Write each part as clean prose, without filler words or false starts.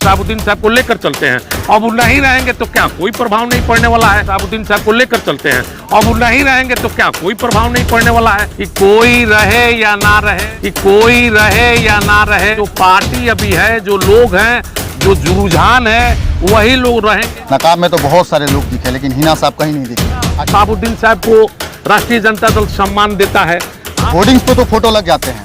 शहाबुद्दीन साहब को लेकर चलते हैं। अब वो नहीं रहेंगे तो क्या कोई प्रभाव नहीं पड़ने वाला है। शहाबुद्दीन साहब को लेकर चलते हैं। अब वो नहीं रहेंगे तो क्या कोई प्रभाव नहीं पड़ने वाला है। कि कोई रहे या ना रहे, कि कोई रहे या ना रहे, जो पार्टी अभी है, जो लोग हैं, जो रुझान है, वही लोग रहेंगे। नकाब में तो बहुत सारे लोग दिखे, लेकिन हिना साहब कहीं नहीं दिखे। शहाबुद्दीन साहब को राष्ट्रीय जनता दल सम्मान देता है। होर्डिंग्स पे तो फोटो लग जाते हैं,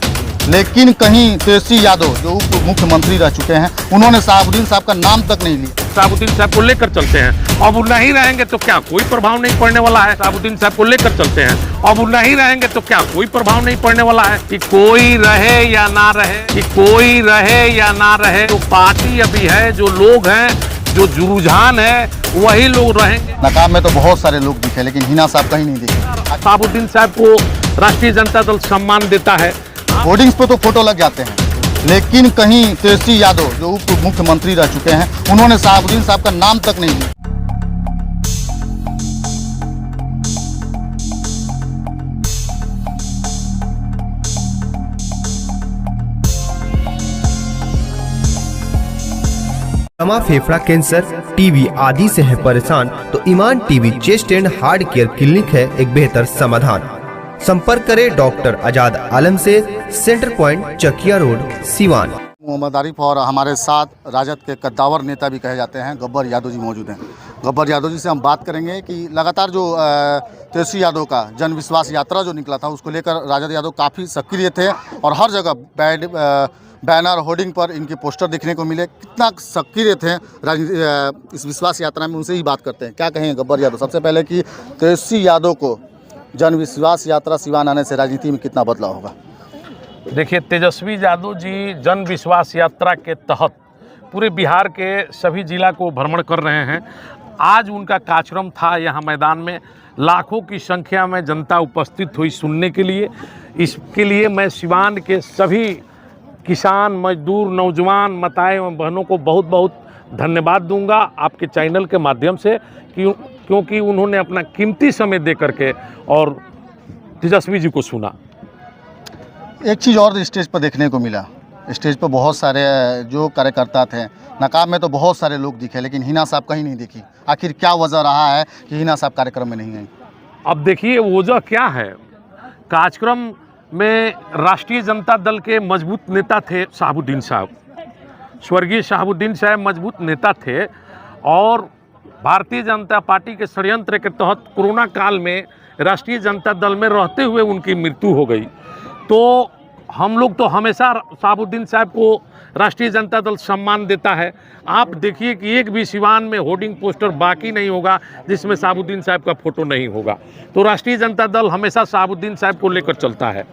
लेकिन कहीं तेजस्वी यादव जो उप मुख्यमंत्री रह चुके हैं, उन्होंने शहाबुद्दीन साहब का नाम तक नहीं लिया। शहाबुद्दीन साहब को लेकर चलते हैं। अब वो नहीं रहेंगे तो क्या कोई प्रभाव नहीं पड़ने वाला है। शहाबुद्दीन साहब को लेकर चलते हैं। अब वो नहीं रहेंगे तो क्या कोई प्रभाव नहीं पड़ने वाला है। कि कोई रहे या ना रहे, कि कोई रहे या ना रहे, जो पार्टी अभी है, जो लोग हैं, जो रुझान है, वही लोग रहेंगे। नकाब में तो बहुत सारे लोग दिखे, लेकिन हिना साहब कहीं नहीं दिखे। शहाबुद्दीन साहब को राष्ट्रीय जनता दल सम्मान देता है। होर्डिंग्स पे तो फोटो लग जाते हैं, लेकिन कहीं तेजस्वी यादव जो उप मुख्यमंत्री रह चुके हैं, उन्होंने शहाबुद्दीन साहब का नाम तक नहीं लिया। दमा, फेफड़ा कैंसर, टीबी आदि से है परेशान तो Iman TB chest and heart care clinic है एक बेहतर समाधान। संपर्क करें डॉक्टर आजाद आलम से, centre point Chakiya road, Siwan. Mohammad Arif और हमारे साथ राजद के कद्दावर नेता भी कहे जाते हैं गब्बर यादव जी मौजूद हैं। गब्बर यादव जी से हम बात करेंगे कि लगातार जो तेजस्वी यादव का जन विश्वास यात्रा जो निकला था, उसको लेकर राजद यादव काफ़ी सक्रिय थे और हर जगह बैनर होर्डिंग पर इनके पोस्टर देखने को मिले। कितना सक्रिय थे इस विश्वास यात्रा में, उनसे ही बात करते हैं। क्या कहेंगे गब्बर यादव, सबसे पहले कि तेजस्वी यादव को जन विश्वास यात्रा सिवान आने से राजनीति में कितना बदलाव होगा? देखिए, तेजस्वी यादव जी जन विश्वास यात्रा के तहत पूरे बिहार के सभी जिला को भ्रमण कर रहे हैं। आज उनका कार्यक्रम था यहाँ मैदान में, लाखों की संख्या में जनता उपस्थित हुई सुनने के लिए। इसके लिए मैं सिवान के सभी किसान, मजदूर, नौजवान, माताएं एवं बहनों को बहुत बहुत धन्यवाद दूंगा आपके चैनल के माध्यम से, क्योंकि उन्होंने अपना कीमती समय दे करके और तेजस्वी जी को सुना। एक चीज़ और स्टेज पर देखने को मिला, स्टेज पर बहुत सारे जो कार्यकर्ता थे, नकाब में तो बहुत सारे लोग दिखे, लेकिन हिना साहब कहीं नहीं दिखी। आखिर क्या वजह रहा है कि हिना साहब कार्यक्रम में नहीं आई? अब देखिए, वजह क्या है। कार्यक्रम में राष्ट्रीय जनता दल के मजबूत नेता थे शहाबुद्दीन साहब, स्वर्गीय शहाबुद्दीन साहब मजबूत नेता थे और भारतीय जनता पार्टी के षड्यंत्र के तहत कोरोना काल में राष्ट्रीय जनता दल में रहते हुए उनकी मृत्यु हो गई। तो हम लोग तो हमेशा शहाबुद्दीन साहब को राष्ट्रीय जनता दल सम्मान देता है। आप देखिए कि एक भी सिवान में होर्डिंग पोस्टर बाकी नहीं होगा जिसमें शहाबुद्दीन साहब का फोटो नहीं होगा। तो राष्ट्रीय जनता दल हमेशा शहाबुद्दीन साहब को लेकर चलता है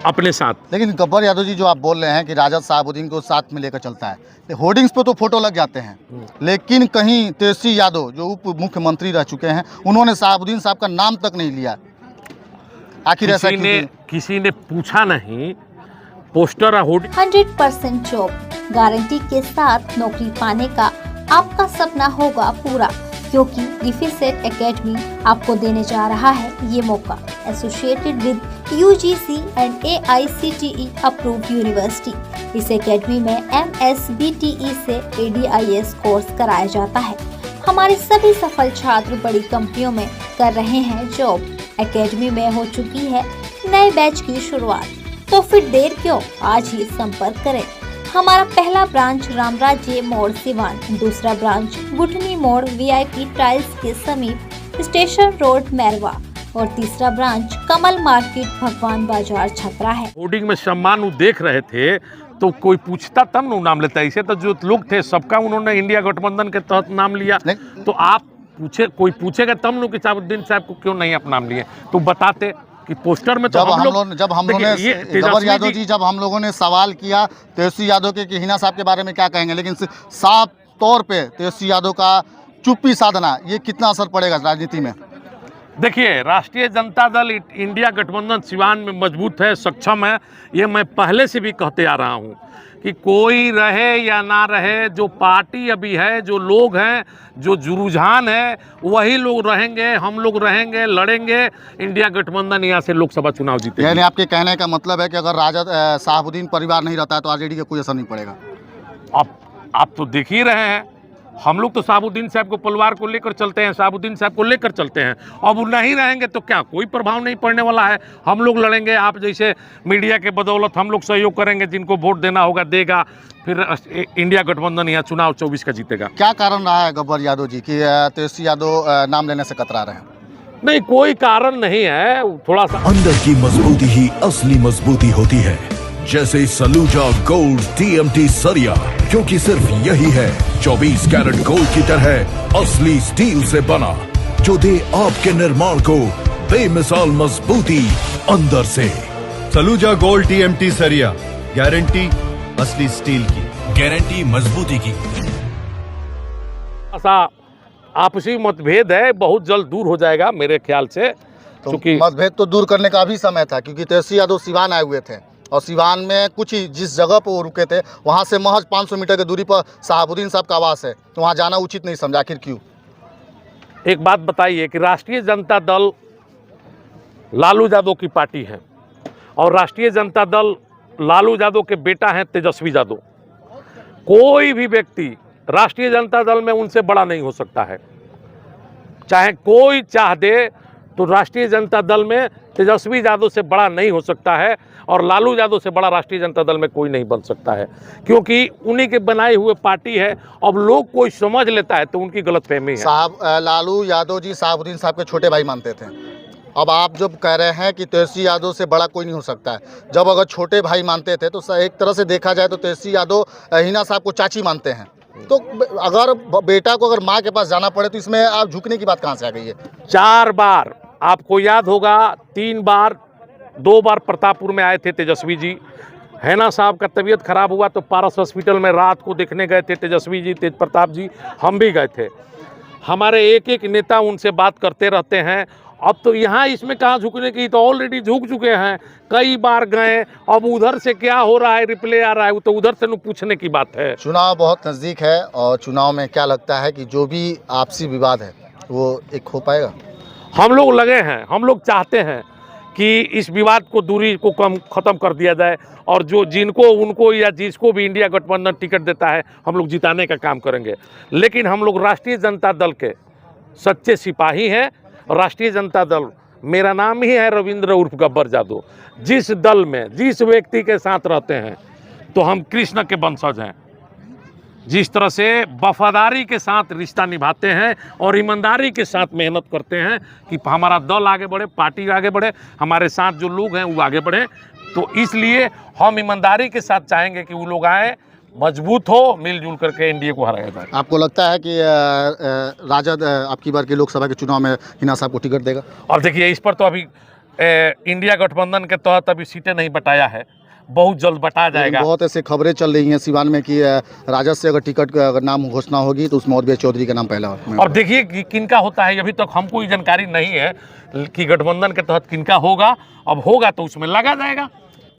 अपने साथ। लेकिन गब्बर यादव जी, जो आप बोल रहे हैं कि राजद शहाबुद्दीन को साथ में लेकर चलता है, होर्डिंग्स पे तो फोटो लग जाते हैं, लेकिन कहीं तेजस्वी यादव जो उप मुख्यमंत्री रह चुके हैं, उन्होंने शहाबुद्दीन साहब का नाम तक नहीं लिया। आखिर ऐसा किसी ने पूछा नहीं। पोस्टर 100% जॉब गारंटी के साथ नौकरी पाने का आपका सपना होगा पूरा, क्योंकि रिफिसेट एकेडमी आपको देने जा रहा है ये मौका। Associated with UGC and AICTE approved university. इस एकेडमी में MSBTE से ADIS कोर्स कराया जाता है। हमारे सभी सफल छात्र बड़ी कंपनियों में कर रहे हैं जॉब। एकेडमी में हो चुकी है नए बैच की शुरुआत, तो फिर देर क्यों, आज ही संपर्क करें। हमारा पहला ब्रांच रामराज्य मोड़ सिवान, दूसरा ब्रांच गुठनी मोड़ VIP टाइल्स के समीप स्टेशन रोड मैरवा और तीसरा ब्रांच कमल मार्केट भगवान बाजार छपरा है। होर्डिंग में सम्मान देख रहे थे तो कोई पूछता तब न नाम लेता। इसे तो जो लोग थे सबका उन्होंने इंडिया गठबंधन के तहत नाम लिया। तो आप कोई पूछेगा तब न कि शहाबुद्दीन साहब को क्यों नहीं आप नाम लिए, तो बताते कि पोस्टर में तो जब हम लोगों ने सवाल किया तेजस्वी यादव के कि हिना साहब के बारे में क्या कहेंगे, लेकिन साफ तौर पे तेजस्वी यादव का चुप्पी साधना, ये कितना असर पड़ेगा राजनीति में? देखिए, राष्ट्रीय जनता दल इंडिया गठबंधन सिवान में मजबूत है, सक्षम है। ये मैं पहले से भी कहते आ रहा हूँ कि कोई रहे या ना रहे, जो पार्टी अभी है, जो लोग हैं, जो रुझान है, वही लोग रहेंगे। हम लोग रहेंगे, लड़ेंगे, इंडिया गठबंधन यहाँ से लोकसभा चुनाव जीतेगा। यानी आपके कहने का मतलब है कि अगर राजद शहाबुद्दीन परिवार नहीं रहता है तो आरजेडी का कोई असर नहीं पड़ेगा? अब आप तो देख ही रहे हैं, हम लोग तो शहाबुद्दीन साहब को पलवार को लेकर चलते हैं, शहाबुद्दीन साहब को लेकर चलते हैं। अब वो नहीं रहेंगे तो क्या कोई प्रभाव नहीं पड़ने वाला है। हम लोग लड़ेंगे, आप जैसे मीडिया के बदौलत हम लोग सहयोग करेंगे, जिनको वोट देना होगा देगा, फिर इंडिया गठबंधन यहाँ चुनाव 24 का जीतेगा। क्या कारण रहा है गब्बर यादव जी कि तेजस्वी यादव नाम लेने से कतरा रहे हैं? नहीं, कोई कारण नहीं है, थोड़ा सा अंदर की मजबूती ही असली मजबूती होती है, जैसे सलूजा गोल्ड TMT सरिया, क्योंकि सिर्फ यही है 24 कैरेट गोल्ड की तरह असली स्टील से बना, जो दे आपके निर्माण को बेमिसाल मजबूती अंदर से। सलूजा गोल्ड TMT सरिया, गारंटी असली स्टील की, गारंटी मजबूती की। ऐसा आपसी मतभेद है, बहुत जल्द दूर हो जाएगा मेरे ख्याल से, तो क्योंकि मतभेद तो दूर करने का भी समय था, क्योंकि तेजस्वी यादव सिवान आए हुए थे और सिवान में कुछ ही जिस जगह पर वो रुके थे वहाँ से महज 500 मीटर की दूरी पर शहाबुद्दीन साहब का आवास है, तो वहाँ जाना उचित नहीं समझा। आखिर क्यों? एक बात बताइए कि राष्ट्रीय जनता दल लालू यादव की पार्टी है और राष्ट्रीय जनता दल लालू यादव के बेटा हैं तेजस्वी यादव। कोई भी व्यक्ति राष्ट्रीय जनता दल में उनसे बड़ा नहीं हो सकता है, चाहे कोई चाह दे तो राष्ट्रीय जनता दल में तेजस्वी यादव से बड़ा नहीं हो सकता है और लालू यादव से बड़ा राष्ट्रीय जनता दल में कोई नहीं बन सकता है, क्योंकि उन्हीं के बनाए हुए पार्टी है। अब लोग कोई समझ लेता है तो उनकी गलतफहमी है। साहब लालू यादव जी शहाबुद्दीन साहब के छोटे भाई मानते थे, अब आप जब कह रहे हैं कि तेजस्वी यादव से बड़ा कोई नहीं हो सकता है, जब अगर छोटे भाई मानते थे तो एक तरह से देखा जाए तो तेजस्वी यादव हिना साहब को चाची मानते हैं, तो अगर बेटा को अगर माँ के पास जाना पड़े तो इसमें आप झुकने की बात कहाँ से आ गई है? 4 बार आपको याद होगा, 3 बार 2 बार प्रतापपुर में आए थे तेजस्वी जी। हैना साहब का तबीयत खराब हुआ तो पारस हॉस्पिटल में रात को देखने गए थे तेजस्वी जी, तेज प्रताप जी, हम भी गए थे। हमारे एक एक नेता उनसे बात करते रहते हैं। अब तो यहाँ इसमें कहाँ झुकने की, तो ऑलरेडी झुक चुके हैं, कई बार गए। अब उधर से क्या हो रहा है, रिप्ले आ रहा है, वो तो उधर से पूछने की बात है। चुनाव बहुत नज़दीक है और चुनाव में क्या लगता है कि जो भी आपसी विवाद है वो एक हो पाएगा? हम लोग लगे हैं, हम लोग चाहते हैं कि इस विवाद को दूरी को ख़त्म कर दिया जाए और जो जिनको उनको या जिसको भी इंडिया गठबंधन टिकट देता है हम लोग जिताने का काम करेंगे। लेकिन हम लोग राष्ट्रीय जनता दल के सच्चे सिपाही हैं। राष्ट्रीय जनता दल, मेरा नाम ही है रविंद्र उर्फ गब्बर यादव। जिस दल में जिस व्यक्ति के साथ रहते हैं तो हम कृष्ण के वंशज हैं। जिस तरह से वफादारी के साथ रिश्ता निभाते हैं और ईमानदारी के साथ मेहनत करते हैं कि हमारा दल आगे बढ़े, पार्टी आगे बढ़े, हमारे साथ जो लोग हैं वो आगे बढ़े, तो इसलिए हम ईमानदारी के साथ चाहेंगे कि वो लोग आए, मजबूत हो, मिलजुल करके एनडीए को हराया जाए। आपको लगता है कि राजद आपकी बार की लोकसभा के चुनाव में हिना साहब को टिकट देगा? और देखिए, इस पर तो अभी इंडिया गठबंधन के तहत अभी सीटें नहीं बटाया है, बहुत जल्द बटा जाएगा। बहुत ऐसे खबरें चल रही हैं सिवान में कि राजद से अगर टिकट का अगर नाम घोषणा होगी तो उसमें और चौधरी का नाम पहला होगा। और देखिए कि किनका होता है, अभी तक हमको ये जानकारी नहीं है कि गठबंधन के तहत किनका होगा। अब होगा तो उसमें लगा जाएगा।